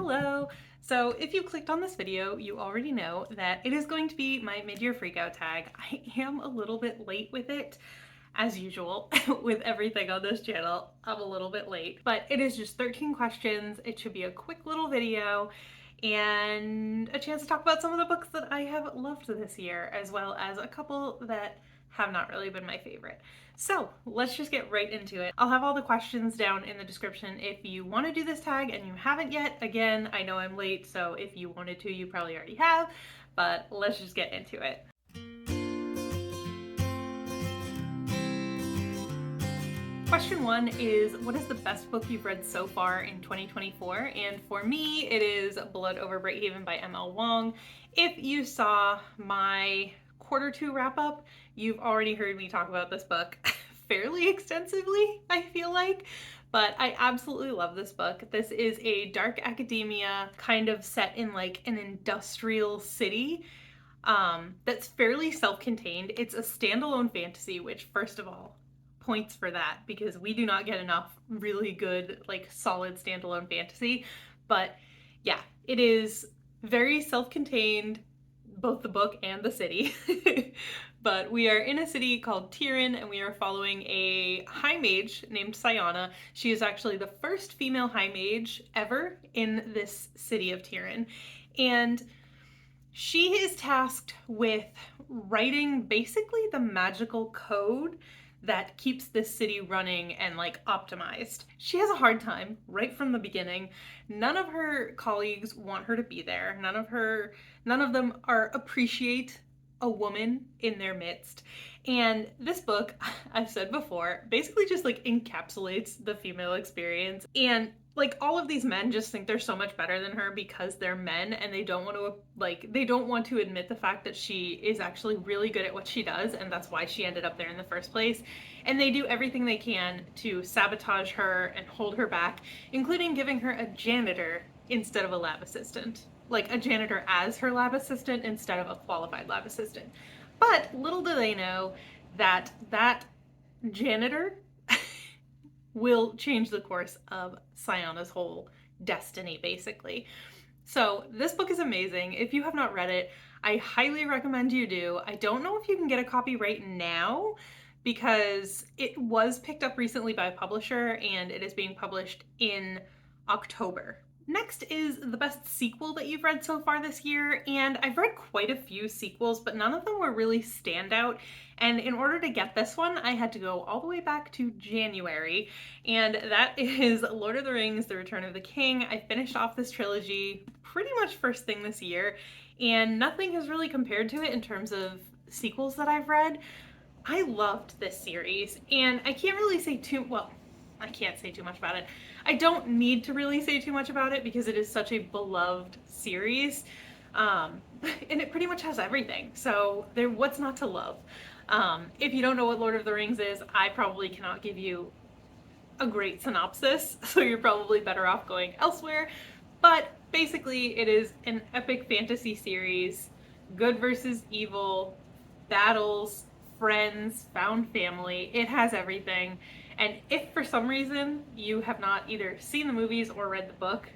Hello! So if you clicked on this video, you already know that it is going to be my mid-year freakout tag. I am a little bit late with it, as usual, with everything on this channel. I'm a little bit late, but it is just 13 questions. It should be a quick little video and a chance to talk about some of the books that I have loved this year, as well as a couple that have not really been my favorite. So let's just get right into it. I'll have all the questions down in the description if you want to do this tag and you haven't yet. Again, I know I'm late, so if you wanted to, you probably already have, but let's just get into it. Question 1 is, what is the best book you've read so far in 2024? And for me, it is Blood Over Brighthaven by M.L. Wong. If you saw my quarter 2 wrap up, you've already heard me talk about this book fairly extensively, I feel like, but I absolutely love this book. This is a dark academia kind of set in like an industrial city that's fairly self-contained. It's a standalone fantasy, which first of all, points for that because we do not get enough really good, like solid standalone fantasy. But yeah, it is very self-contained, both the book and the city. But we are in a city called Tiran, and we are following a high mage named Sayana. She is actually the first female high mage ever in this city of Tiran. And she is tasked with writing basically the magical code that keeps this city running and like optimized. She has a hard time right from the beginning. None of her colleagues want her to be there. None of them appreciate a woman in their midst. And this book, I've said before, basically just like encapsulates the female experience. And like all of these men just think they're so much better than her because they're men, and they don't want to admit the fact that she is actually really good at what she does, and that's why she ended up there in the first place. And they do everything they can to sabotage her and hold her back, including giving her a janitor instead of a lab assistant. Like a janitor as her lab assistant instead of a qualified lab assistant. But little do they know that that janitor will change the course of Sayana's whole destiny, basically. So this book is amazing. If you have not read it, I highly recommend you do. I don't know if you can get a copy right now because it was picked up recently by a publisher and it is being published in October. Next is the best sequel that you've read so far this year, and I've read quite a few sequels, but none of them were really standout. And in order to get this one, I had to go all the way back to January, and that is Lord of the Rings: The Return of the King. I finished off this trilogy pretty much first thing this year, and nothing has really compared to it in terms of sequels that I've read. I loved this series, and I can't really say I can't say too much about it. I don't need to really say too much about it because it is such a beloved series, and it pretty much has everything. So what's not to love? If you don't know what Lord of the Rings is, I probably cannot give you a great synopsis, so you're probably better off going elsewhere. But basically, it is an epic fantasy series, good versus evil, battles, friends, found family. It has everything. And if for some reason you have not either seen the movies or read the book,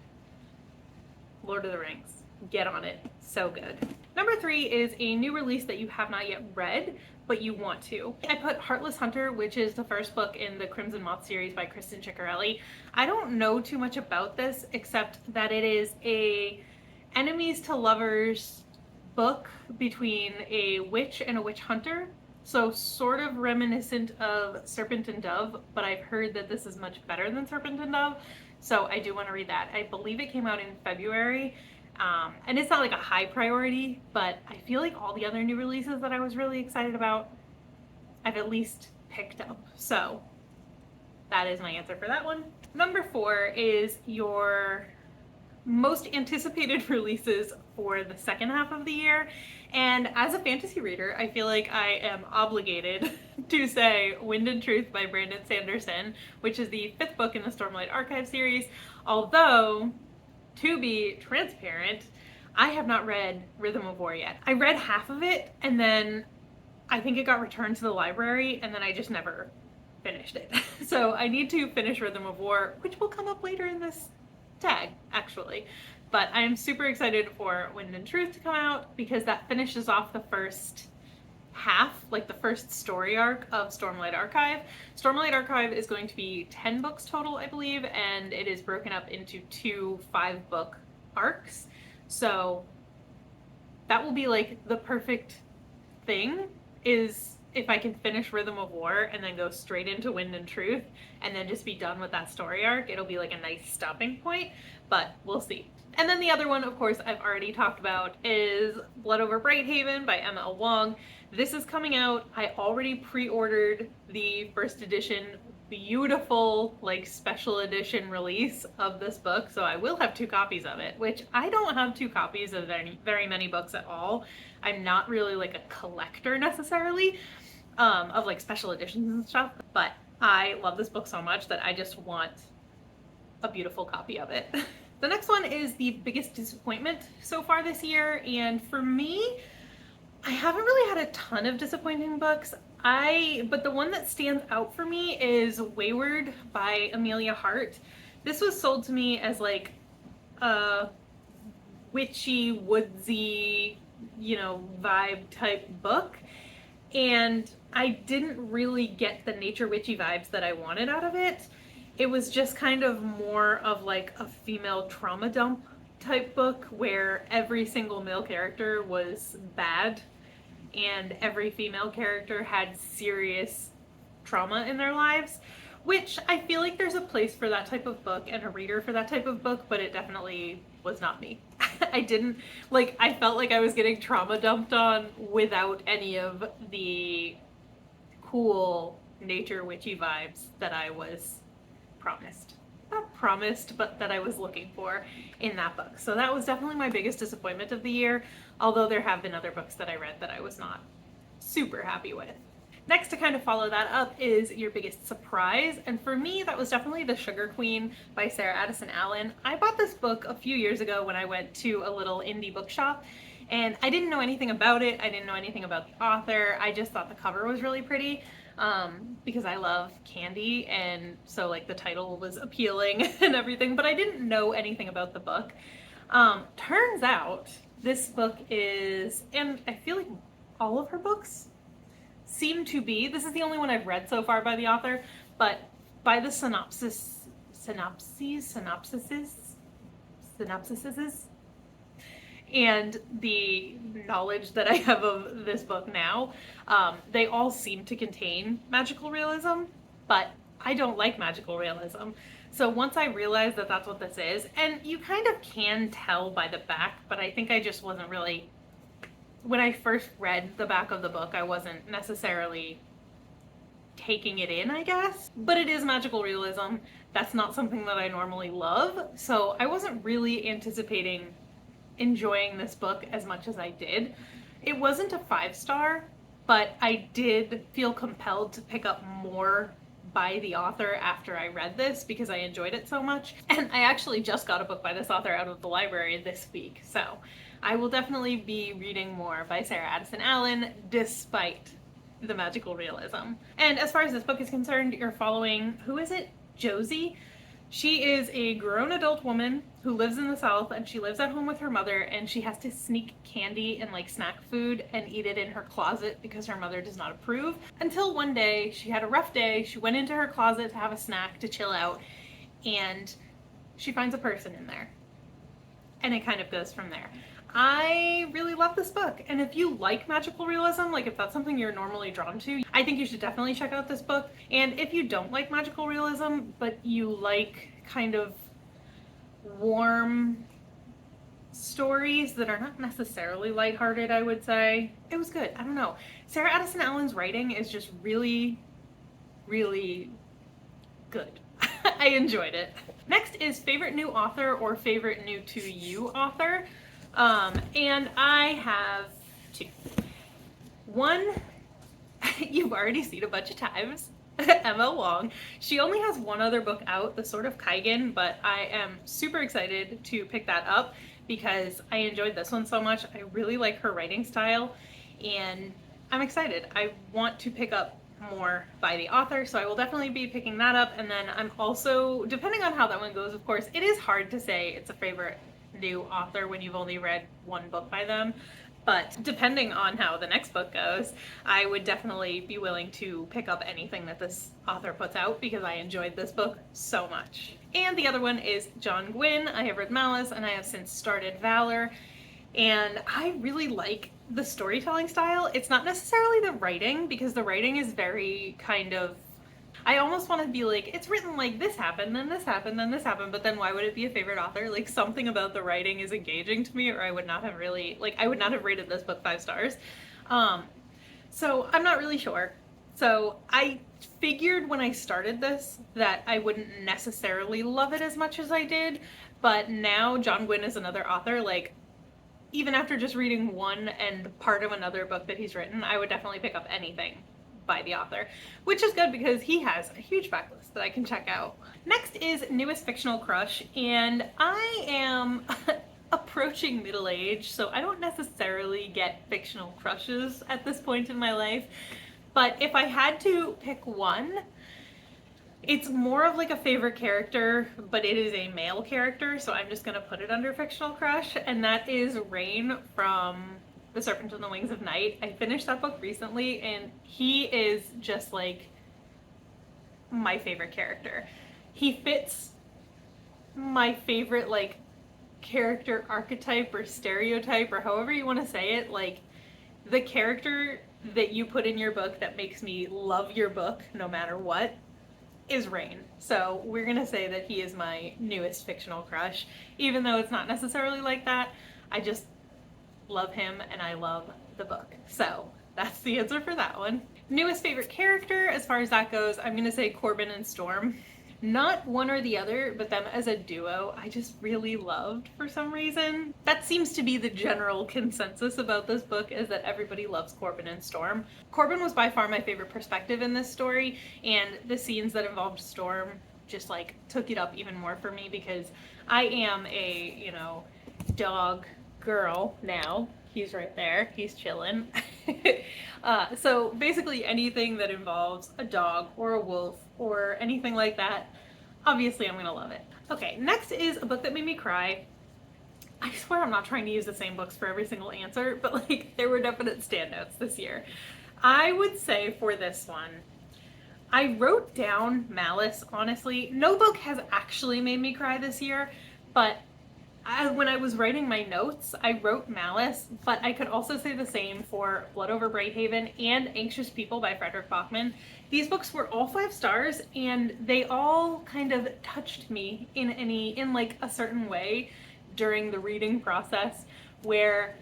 Lord of the Rings, get on it. So good. Number 3 is a new release that you have not yet read, but you want to. I put Heartless Hunter, which is the first book in the Crimson Moth series by Kristen Ciccarelli. I don't know too much about this except that it is a enemies to lovers book between a witch and a witch hunter. So sort of reminiscent of Serpent and Dove, but I've heard that this is much better than Serpent and Dove, so I do want to read that. I believe it came out in February, and it's not like a high priority, but I feel like all the other new releases that I was really excited about, I've at least picked up. So that is my answer for that one. Number 4 is your most anticipated releases for the second half of the year. And as a fantasy reader, I feel like I am obligated to say Wind and Truth by Brandon Sanderson, which is the 5th book in the Stormlight Archive series. Although, to be transparent, I have not read Rhythm of War yet. I read half of it, and then I think it got returned to the library, and then I just never finished it. So I need to finish Rhythm of War, which will come up later in this tag, actually. But I am super excited for Wind and Truth to come out because that finishes off the first half, like the first story arc of Stormlight Archive. Stormlight Archive is going to be 10 books total, I believe, and it is broken up into 2 5-book arcs. So that will be like the perfect thing, is if I can finish Rhythm of War and then go straight into Wind and Truth and then just be done with that story arc. It'll be like a nice stopping point, but we'll see. And then the other one, of course, I've already talked about is Blood Over Brighthaven by M.L. Wong. This is coming out. I already pre-ordered the first edition, beautiful, like, special edition release of this book, so I will have 2 copies of it, which I don't have 2 copies of very many books at all. I'm not really like a collector necessarily of like special editions and stuff, but I love this book so much that I just want a beautiful copy of it. The next one is the biggest disappointment so far this year, and for me, I haven't really had a ton of disappointing books. But the one that stands out for me is Wayward by Amelia Hart. This was sold to me as like a witchy, woodsy, you know, vibe type book, and I didn't really get the nature witchy vibes that I wanted out of it. It was just kind of more of like a female trauma dump type book where every single male character was bad and every female character had serious trauma in their lives, which I feel like there's a place for that type of book and a reader for that type of book, but it definitely was not me. I felt like I was getting trauma dumped on without any of the cool nature witchy vibes that I was promised. Not promised, but that I was looking for in that book. So that was definitely my biggest disappointment of the year, although there have been other books that I read that I was not super happy with. Next, to kind of follow that up, is your biggest surprise, and for me that was definitely The Sugar Queen by Sarah Addison Allen. I bought this book a few years ago when I went to a little indie bookshop, and I didn't know anything about it. I didn't know anything about the author. I just thought the cover was really pretty because I love candy, and so like the title was appealing and everything, but I didn't know anything about the book. Turns out this book is, and I feel like all of her books seem to be, this is the only one I've read so far by the author, but by the synopsises, and the knowledge that I have of this book now, they all seem to contain magical realism, but I don't like magical realism. So once I realized that that's what this is, and you kind of can tell by the back, but I think I just wasn't really, when I first read the back of the book, I wasn't necessarily taking it in, I guess. But it is magical realism. That's not something that I normally love, so I wasn't really anticipating enjoying this book as much as I did. It wasn't a 5-star, but I did feel compelled to pick up more by the author after I read this because I enjoyed it so much. And I actually just got a book by this author out of the library this week, so I will definitely be reading more by Sarah Addison Allen despite the magical realism. And as far as this book is concerned, you're following, who is it? Josie. She is a grown adult woman who lives in the South, and she lives at home with her mother, and she has to sneak candy and like snack food and eat it in her closet because her mother does not approve. Until one day, she had a rough day, she went into her closet to have a snack to chill out, and she finds a person in there. And it kind of goes from there. I really love this book, and if you like magical realism, like if that's something you're normally drawn to, I think you should definitely check out this book. And if you don't like magical realism, but you like kind of warm stories that are not necessarily lighthearted, I would say, it was good. I don't know. Sarah Addison Allen's writing is just really, really good. I enjoyed it. Next is favorite new author or favorite new to you author. And I have 2. One, you've already seen a bunch of times, M.L. Wong. She only has one other book out, The Sword of Kaigen, but I am super excited to pick that up because I enjoyed this one so much. I really like her writing style, and I'm excited. I want to pick up more by the author, so I will definitely be picking that up. And then I'm also, depending on how that one goes, of course, it is hard to say it's a favorite new author when you've only read one book by them. But depending on how the next book goes, I would definitely be willing to pick up anything that this author puts out because I enjoyed this book so much. And the other one is John Gwyn. I have read Malice and I have since started Valor. And I really like the storytelling style. It's not necessarily the writing, because the writing is very kind of, I almost want to be like, it's written like this happened, then this happened, then this happened, but then why would it be a favorite author? Like, something about the writing is engaging to me, or I would not have really, like, I would not have rated this book 5 stars. So I'm not really sure. So I figured when I started this that I wouldn't necessarily love it as much as I did, but now John Gwyn is another author, like, even after just reading one and part of another book that he's written, I would definitely pick up anything by the author, which is good because he has a huge backlist that I can check out. Next is Newest Fictional Crush, and I am approaching middle age, so I don't necessarily get fictional crushes at this point in my life, but if I had to pick one, it's more of like a favorite character, but it is a male character, so I'm just gonna put it under fictional crush, and that is Rain from The Serpent and the Wings of Night. I finished that book recently, and he is just like my favorite character. He fits my favorite like character archetype or stereotype, or however you want to say it, like the character that you put in your book that makes me love your book no matter what is Rain. So we're gonna say that he is my newest fictional crush, even though it's not necessarily like that. I just love him and I love the book. So that's the answer for that one. Newest favorite character, as far as that goes, I'm gonna say Corbin and Storm. Not one or the other, but them as a duo, I just really loved for some reason. That seems to be the general consensus about this book, is that everybody loves Corbin and Storm. Corbin was by far my favorite perspective in this story, and the scenes that involved Storm just like took it up even more for me, because I am a, you know, dog girl now. He's right there, he's chilling. So basically anything that involves a dog or a wolf or anything like that, obviously I'm gonna love it. Okay, next is a book that made me cry. I swear I'm not trying to use the same books for every single answer, but like there were definite standouts this year. I would say for this one, I wrote down Malice, honestly. No book has actually made me cry this year, but when I was writing my notes, I wrote Malice, but I could also say the same for Blood Over Brighthaven and Anxious People by Frederick Bachman. These books were all 5 stars, and they all kind of touched me in like a certain way during the reading process, where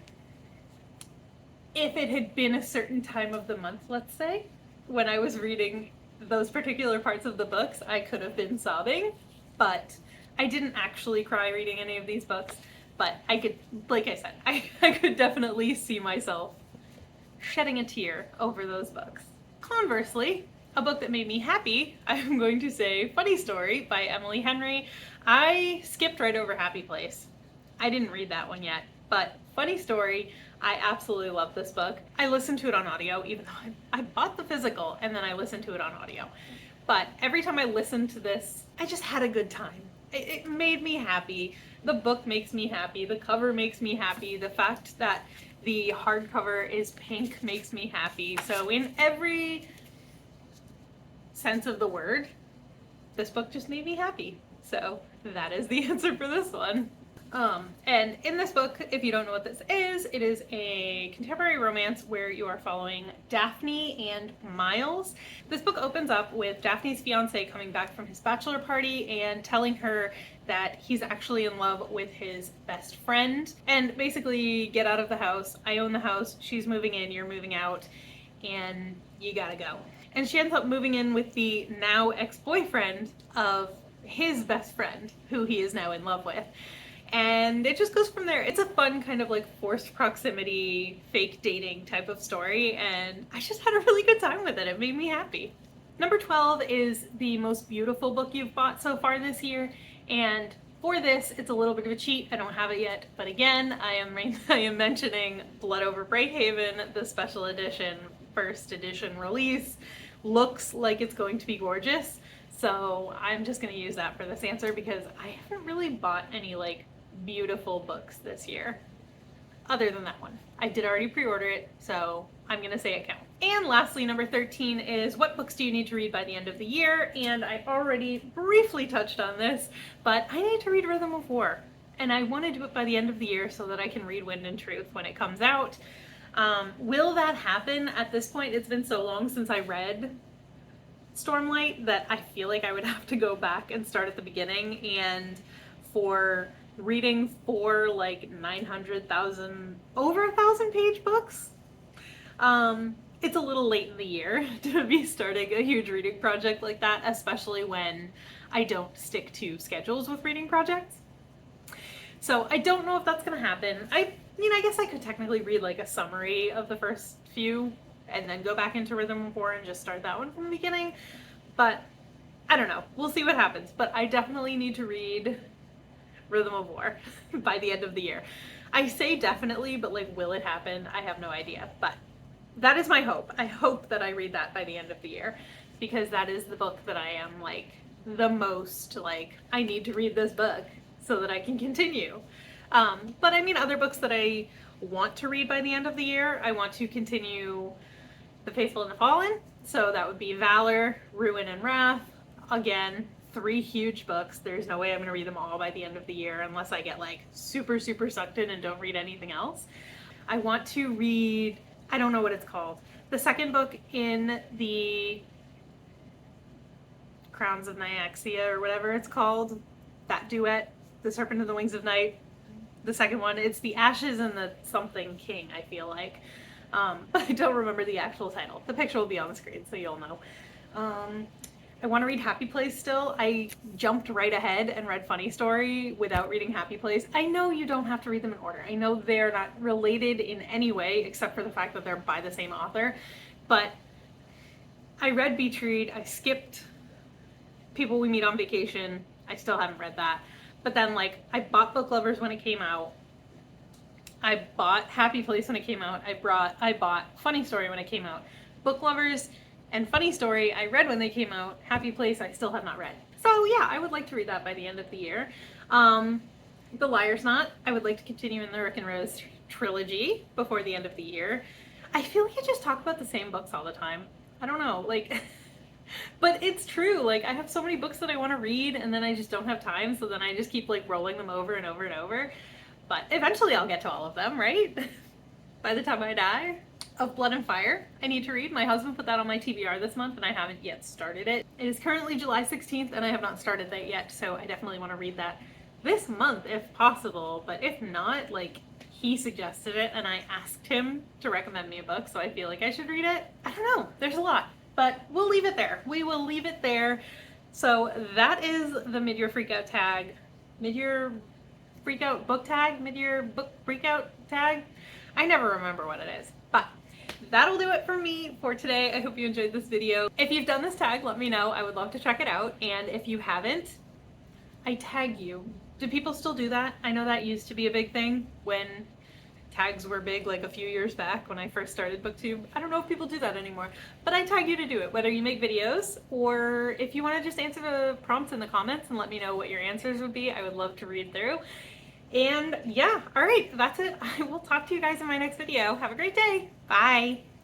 if it had been a certain time of the month, let's say, when I was reading those particular parts of the books, I could have been sobbing, but I didn't actually cry reading any of these books, but I could, like I said, I could definitely see myself shedding a tear over those books. Conversely, a book that made me happy, I'm going to say Funny Story by Emily Henry. I skipped right over Happy Place. I didn't read that one yet, but Funny Story, I absolutely love this book. I listened to it on audio, even though I bought the physical and then I listened to it on audio. But every time I listened to this, I just had a good time. It made me happy. The book makes me happy. The cover makes me happy. The fact that the hardcover is pink makes me happy. So in every sense of the word, this book just made me happy. So that is the answer for this one. And in this book, if you don't know what this is, it is a contemporary romance where you are following Daphne and Miles. This book opens up with Daphne's fiance coming back from his bachelor party and telling her that he's actually in love with his best friend, and basically, get out of the house, I own the house, she's moving in, you're moving out, and you gotta go. And she ends up moving in with the now ex-boyfriend of his best friend, who he is now in love with. And it just goes from there. It's a fun kind of like forced proximity, fake dating type of story, and I just had a really good time with it. It made me happy. Number 12 is the most beautiful book you've bought so far this year, and for this, it's a little bit of a cheat. I don't have it yet, but again, I am mentioning Blood Over Brighthaven, the special edition, first edition release, looks like it's going to be gorgeous. So I'm just going to use that for this answer because I haven't really bought any like beautiful books this year other than that one. I did already pre-order it, so I'm gonna say it counts. And lastly, number 13 is what books do you need to read by the end of the year? And I already briefly touched on this, but I need to read Rhythm of War. And I want to do it by the end of the year so that I can read Wind and Truth when it comes out. Will that happen at this point? It's been so long since I read Stormlight that I feel like I would have to go back and start at the beginning, and for reading 4 like 900,000 over 1,000 page books, it's a little late in the year to be starting a huge reading project like that, especially when I don't stick to schedules with reading projects. So I don't know if that's gonna happen. I mean, I guess I could technically read like a summary of the first few and then go back into Rhythm of War and just start that one from the beginning, but I don't know. We'll see what happens, but I definitely need to read Rhythm of War by the end of the year. I say definitely, but like, will it happen? I have no idea, but that is my hope. I hope that I read that by the end of the year, because that is the book that I am like the most like, I need to read this book so that I can continue. But I mean, other books that I want to read by the end of the year, I want to continue The Faithful and the Fallen. So that would be Valor, Ruin, and Wrath. Again, 3 huge books. There's no way I'm gonna read them all by the end of the year unless I get like super sucked in and don't read anything else. I want to read, I don't know what it's called, the second book in the Crowns of Nyaxia or whatever it's called, that duet, The Serpent and the Wings of Night. The second one, it's The Ashes and the Something King, I feel like. But I don't remember the actual title. The picture will be on the screen, so you'll know. I want to read Happy Place still. I jumped right ahead and read Funny Story without reading Happy Place. I know you don't have to read them in order. I know they're not related in any way except for the fact that they're by the same author. But I read Beach Read. I skipped People We Meet on Vacation. I still haven't read that. But then like, I bought Book Lovers when it came out. I bought Happy Place when it came out. I bought Funny Story when it came out. Book Lovers and Funny Story I read when they came out. Happy Place I still have not read. So yeah, I would like to read that by the end of the year. The Liar's Knot, I would like to continue in the Rick and Rose trilogy before the end of the year. I feel like I just talk about the same books all the time. I don't know, like, but it's true. Like, I have so many books that I want to read and then I just don't have time, so then I just keep like rolling them over and over and over. But eventually I'll get to all of them, right? By the time I die. Of Blood and Fire, I need to read. My husband put that on my TBR this month and I haven't yet started it. It is currently July 16th and I have not started that yet, so I definitely want to read that this month if possible. But if not, like, he suggested it and I asked him to recommend me a book, so I feel like I should read it. I don't know, there's a lot, but we'll leave it there. We will leave it there. So that is the Midyear Freakout tag. Midyear Freakout book tag? Midyear book Freakout tag? I never remember what it is, but that'll do it for me for today. I hope you enjoyed this video. If you've done this tag, let me know. I would love to check it out. And if you haven't, I tag you. Do people still do that? I know that used to be a big thing when tags were big, like a few years back when I first started BookTube. I don't know if people do that anymore, but I tag you to do it, whether you make videos or if you want to just answer the prompts in the comments and let me know what your answers would be. I would love to read through. And yeah, all right, that's it. I will talk to you guys in my next video. Have a great day. Bye.